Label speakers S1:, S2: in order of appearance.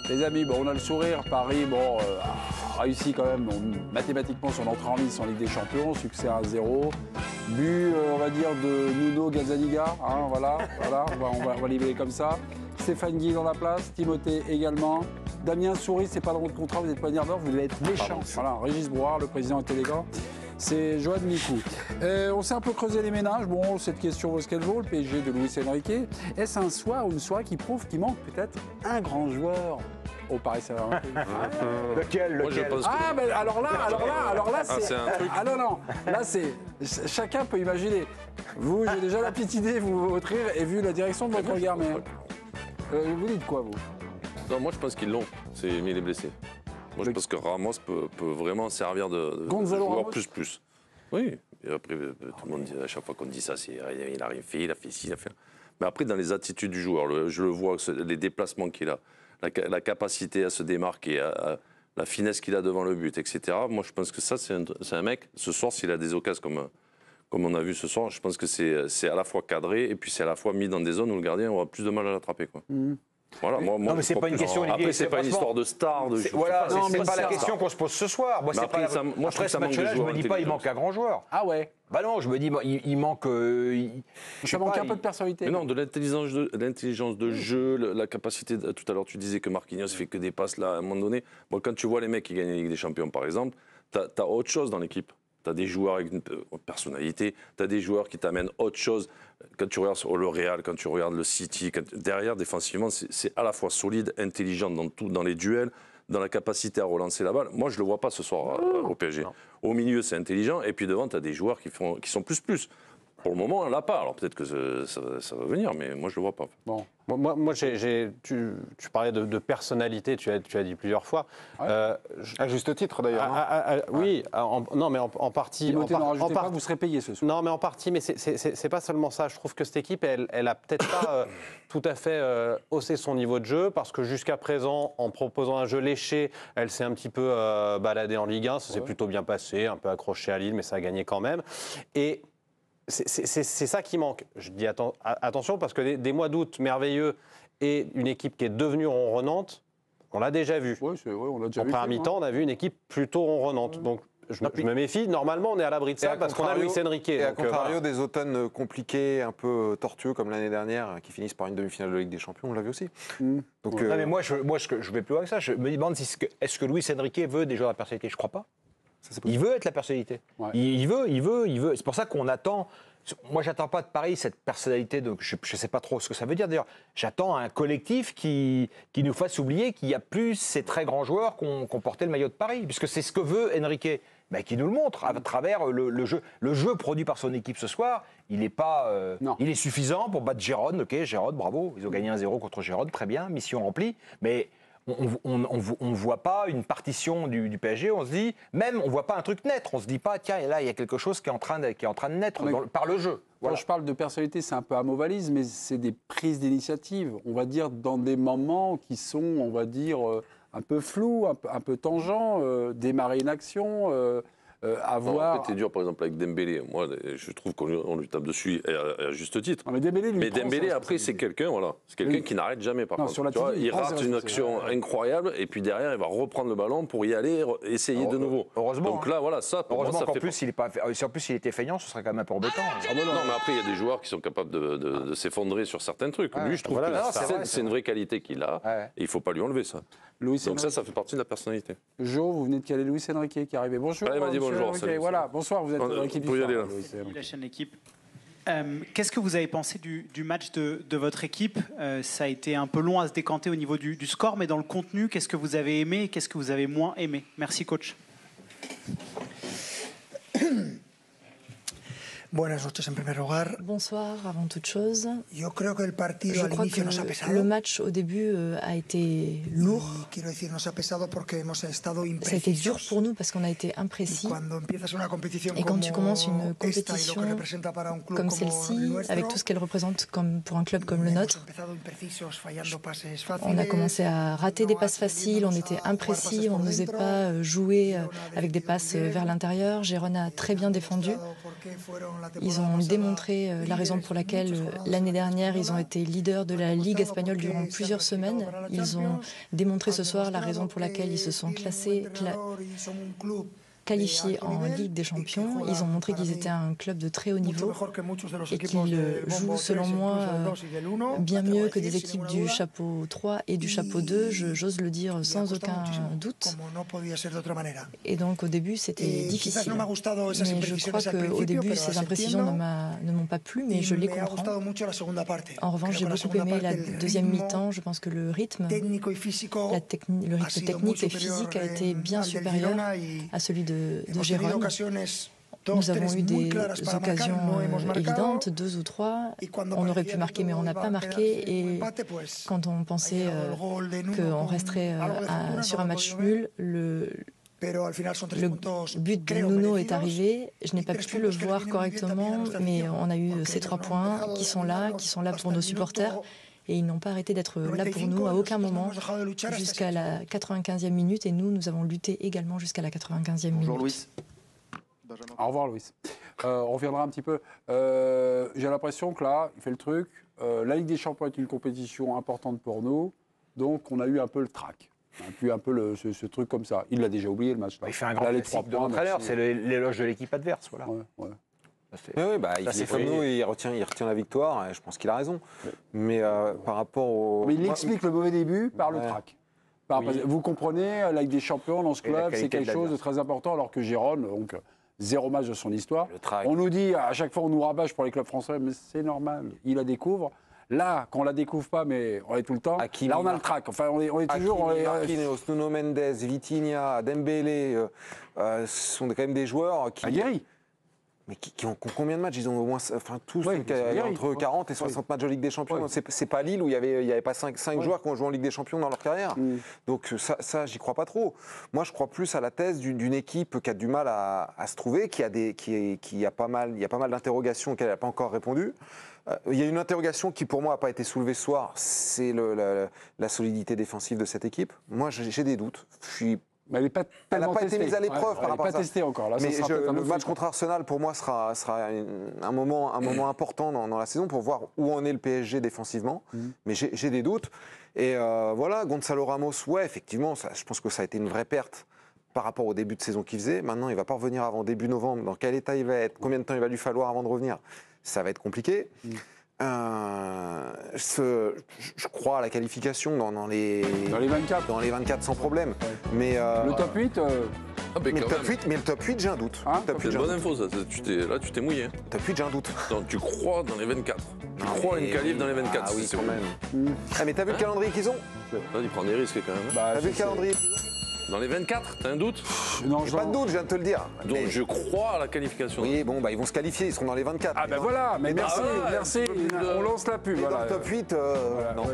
S1: Les amis, bon, on a le sourire. Paris a réussi quand même mathématiquement son entrée en lice en Ligue des Champions. Succès 1-0. But, on va dire, de Nuno Gazzaniga. Hein, voilà, on va livrer comme ça. Stéphane Guy dans la place. Timothée également. Damien Souris, c'est pas dans votre contrat, vous n'êtes pas nerveux, vous devez être méchant. Voilà, Régis Brouard, le président est élégant. C'est Johan Mikou. On s'est un peu creusé les ménages. Bon, cette question vaut ce qu'elle vaut. Le PSG de Luis Enrique. Est-ce un soir ou une soirée qui prouve qu'il manque peut-être un grand joueur au Paris Saint-Germain?
S2: Lequel?
S3: Moi, je pense que...
S1: Ah, mais alors là,
S3: c'est un truc.
S1: Ah non. Là, c'est. Chacun peut imaginer. Vous, j'ai déjà la petite idée, votre rire, et vu la direction de votre regard. Mais. Vous dites quoi, vous?
S3: Non, moi, je pense qu'ils l'ont. Mais il est blessé. Moi, je pense que Ramos peut vraiment servir de joueur plus. Oui, et après, tout le monde dit, à chaque fois qu'on dit ça, il n'a rien fait, il a fait ci, il a fait... Mais après, dans les attitudes du joueur, je le vois, les déplacements qu'il a, la capacité à se démarquer, la finesse qu'il a devant le but, etc. Moi, je pense que ça, c'est un mec, ce soir, s'il a des occasions comme on a vu ce soir, je pense que c'est à la fois cadré et puis c'est à la fois mis dans des zones où le gardien aura plus de mal à l'attraper, quoi. Voilà, moi,
S2: non, mais c'est pas une question.
S3: Après, c'est pas une histoire de star.
S2: Voilà, c'est pas la question qu'on se pose ce soir. Moi, c'est pas. Moi, après ce match-là, je me dis pas, il manque un grand joueur.
S1: Ah ouais.
S2: Bah non, je me dis, il manque.
S1: Ça manque un peu de personnalité.
S3: Mais non, de l'intelligence de jeu, la capacité. Tout à l'heure, tu disais que Marquinhos fait que des passes là, à un moment donné. Bon, quand tu vois les mecs qui gagnent la Ligue des Champions, par exemple, t'as autre chose dans l'équipe. Tu as des joueurs avec une personnalité, tu as des joueurs qui t'amènent autre chose. Quand tu regardes le Real, quand tu regardes le City, derrière, défensivement, c'est à la fois solide, intelligent dans les duels, dans la capacité à relancer la balle. Moi, je ne le vois pas ce soir au PSG. Non. Au milieu, c'est intelligent, et puis devant, tu as des joueurs qui sont plus. Pour le moment, on ne l'a pas. Alors peut-être que ça va venir, mais moi, je ne le vois pas.
S4: Bon. Moi tu parlais de personnalité, tu as dit plusieurs fois.
S5: Ouais. À juste titre, d'ailleurs.
S4: Oui, non, mais en partie.
S1: Vous serez payé ce soir.
S4: Non, mais en partie, mais c'est pas seulement ça. Je trouve que cette équipe, elle a peut-être pas tout à fait haussé son niveau de jeu, parce que jusqu'à présent, en proposant un jeu léché, elle s'est un petit peu baladée en Ligue 1. Ça s'est plutôt bien passé, un peu accroché à Lille, mais ça a gagné quand même. Et c'est ça qui manque. Je dis attention, parce que des mois d'août merveilleux et une équipe qui est devenue ronronnante, on l'a déjà vu.
S1: Oui, on l'a déjà vu.
S4: En première mi-temps, on a vu une équipe plutôt ronronnante. Donc, je me méfie. Normalement, on est à l'abri de ça parce qu'on a Luis Enrique.
S5: Et à contrario des automnes compliqués, un peu tortueux comme l'année dernière, qui finissent par une demi-finale de Ligue des Champions, on l'a vu aussi.
S2: Donc, non, mais moi, je vais plus loin que ça. Je me demande est-ce que Luis Enrique veut des joueurs à personnalité? Je crois pas. Il veut être la personnalité. Ouais. Il veut. C'est pour ça qu'on attend. Moi, j'attends pas de Paris cette personnalité. Donc, je ne sais pas trop ce que ça veut dire. D'ailleurs, j'attends un collectif qui nous fasse oublier qu'il n'y a plus ces très grands joueurs qui ont porté le maillot de Paris, puisque c'est ce que veut Enrique. Ben, qui nous le montre à travers le jeu. Le jeu produit par son équipe ce soir, il est pas, il est suffisant pour battre Gérone. Ok, Gérone, bravo. Ils ont gagné 1-0 contre Gérone, très bien, mission remplie. Mais on ne voit pas une partition du PSG, on se dit, même on ne voit pas un truc naître, on ne se dit pas, tiens, là, il y a quelque chose qui est en train de naître par le jeu.
S1: Voilà. Quand je parle de personnalité, c'est un peu un mot valise, mais c'est des prises d'initiative, on va dire, dans des moments qui sont, on va dire, un peu flous, un peu tangents, démarrer une action...
S3: avoir... C'est dur, par exemple, avec Dembélé. Moi, je trouve qu'on lui tape dessus à juste titre.
S1: Non, mais
S3: Dembélé, après, c'est quelqu'un qui n'arrête jamais, par contre. Tu vois, il rate une action incroyable, et puis derrière, il va reprendre le ballon pour y aller, essayer de nouveau.
S2: Heureusement.
S3: Donc là, voilà, ça, pour moi, ça fait...
S2: Si en plus il était feignant, ce serait quand même un peu embêtant.
S3: Non, mais après, il y a des joueurs qui sont capables de s'effondrer sur certains trucs. Lui, je trouve que c'est une vraie qualité qu'il a, et il ne faut pas lui enlever ça. Donc ça fait partie de la personnalité.
S1: Jo, vous venez de caler Luis Enrique qui est arrivé. Bonjour.
S3: Il m'a dit bonjour.
S1: Voilà, bonsoir, vous êtes dans l'équipe du soir.
S6: La chaîne L'équipe. Qu'est-ce que vous avez pensé du match de votre équipe? Ça a été un peu long à se décanter au niveau du score, mais dans le contenu, qu'est-ce que vous avez aimé et qu'est-ce que vous avez moins aimé? Merci, coach.
S7: Buenas noches en primer lugar.
S8: Bonsoir avant toute chose.
S7: Yo creo que el partido
S8: Je
S7: al
S8: crois
S7: inicio
S8: que
S7: nos ha pesado.
S8: le match au début a été lourd.
S7: Y quiero decir nos ha pesado porque hemos estado
S8: Ça a été dur
S7: imprecisos.
S8: pour nous parce qu'on a été imprécis.
S7: Cuando empiezas una competición
S8: Et quand tu commences une
S7: como esta y lo
S8: compétition
S7: que representa para un club
S8: comme
S7: como el
S8: celle-ci,
S7: nuestro,
S8: avec tout ce qu'elle représente pour un club comme le
S7: hemos
S8: nôtre,
S7: empezado imprecisos, fallando pases
S8: on a
S7: fáciles,
S8: commencé à rater des passes faciles, on était imprécis, on n'osait pas jouer avec des passes vers l'intérieur. Gérone a très bien défendu. Ils ont démontré la raison pour laquelle l'année dernière ils ont été leaders de la Ligue espagnole durant plusieurs semaines. Ils ont démontré ce soir la raison pour laquelle ils se sont qualifiés en Ligue des Champions. Ils ont montré qu'ils étaient un club de très haut niveau et qu'ils jouent, selon moi, bien mieux que des équipes du chapeau 3 et du chapeau 2, j'ose le dire sans aucun doute. Et donc au début c'était difficile. Mais je crois qu'au début ces imprécisions ne m'ont pas plu, mais je les comprends. En revanche, j'ai beaucoup aimé la deuxième mi-temps. Je pense que le rythme technique et physique a été bien supérieur à celui de Gérone. Nous avons eu des occasions évidentes, 2 ou 3. On aurait pu marquer, mais on n'a pas marqué. Et quand on pensait qu'on resterait sur un match nul, le but de Nuno est arrivé. Je n'ai pas pu le voir correctement, mais on a eu ces 3 points qui sont là pour nos supporters. Et ils n'ont pas arrêté d'être là pour nous à aucun moment jusqu'à la 95e minute. Et nous avons lutté également jusqu'à la 95e minute.
S1: Bonjour Louis. Au revoir Louis. On reviendra un petit peu. J'ai l'impression que là, il fait le truc. La Ligue des Champions est une compétition importante pour nous. Donc on a eu un peu le trac. On a eu un peu ce truc comme ça. Il l'a déjà oublié le match. Là.
S2: Il fait un grand classique de l'entraîneur. C'est l'éloge de l'équipe adverse. Voilà.
S1: Ouais.
S5: Oui, il fait comme nous, il retient la victoire, et je pense qu'il a raison. Mais par rapport au...
S1: Mais il explique le mauvais début par le trac. Vous comprenez, la Ligue des Champions dans ce club, c'est quelque chose de très important, alors que Gérone, donc 0 match de son histoire. On nous dit, à chaque fois on nous rabâche pour les clubs français, mais c'est normal, il la découvre. Là, quand on la découvre pas, mais on est tout le temps, là on a le trac. Enfin, on est toujours...
S5: Marquinhos, Nuno Mendes, Vitinha, Dembélé, ce sont quand même des joueurs qui...
S1: Aguerri.
S5: Mais qui ont combien de matchs? Ils ont au moins, tous entre 40 et 60 matchs de Ligue des Champions. C'est pas Lille où il y avait pas 5 joueurs qui ont joué en Ligue des Champions dans leur carrière. Donc ça, j'y crois pas trop. Moi, je crois plus à la thèse d'une équipe qui a du mal à se trouver, il y a pas mal d'interrogations auxquelles elle n'a pas encore répondu. Il y a une interrogation qui, pour moi, n'a pas été soulevée ce soir, c'est la solidité défensive de cette équipe. Moi, j'ai des doutes.
S1: Mais elle n'a pas été
S5: mise à l'épreuve par rapport à ça.
S1: Elle n'est pas testée encore. Là,
S5: mais le match contre Arsenal, pour moi, sera un moment important dans la saison pour voir où en est le PSG défensivement. Mais j'ai des doutes. Et voilà, Gonzalo Ramos, effectivement, je pense que ça a été une vraie perte par rapport au début de saison qu'il faisait. Maintenant, il ne va pas revenir avant début novembre. Dans quel état il va être? Combien de temps il va lui falloir avant de revenir? Ça va être compliqué. Je crois à la qualification dans les 24 sans problème. Ouais. Mais
S1: le top 8
S5: mais le top 8, j'ai un doute.
S3: C'est une bonne info, ça. Là, tu t'es mouillé.
S5: Top 8, j'ai un doute.
S3: Donc, tu crois dans les 24. Tu crois à une qualif dans les 24.
S5: Ah oui, quand même. Mais t'as vu le calendrier qu'ils ont?
S3: Là, il prend des risques quand même.
S5: T'as vu le calendrier qu'ils ont?
S3: Dans les 24, t'as un doute?
S5: Non, j'ai pas de doute, je viens de te le dire.
S3: Donc je crois à la qualification.
S5: Oui, bon, ils vont se qualifier, ils seront dans les 24.
S1: Ah ben voilà, mais merci, on lance la pub.
S5: Voilà. Dans le top 8, non.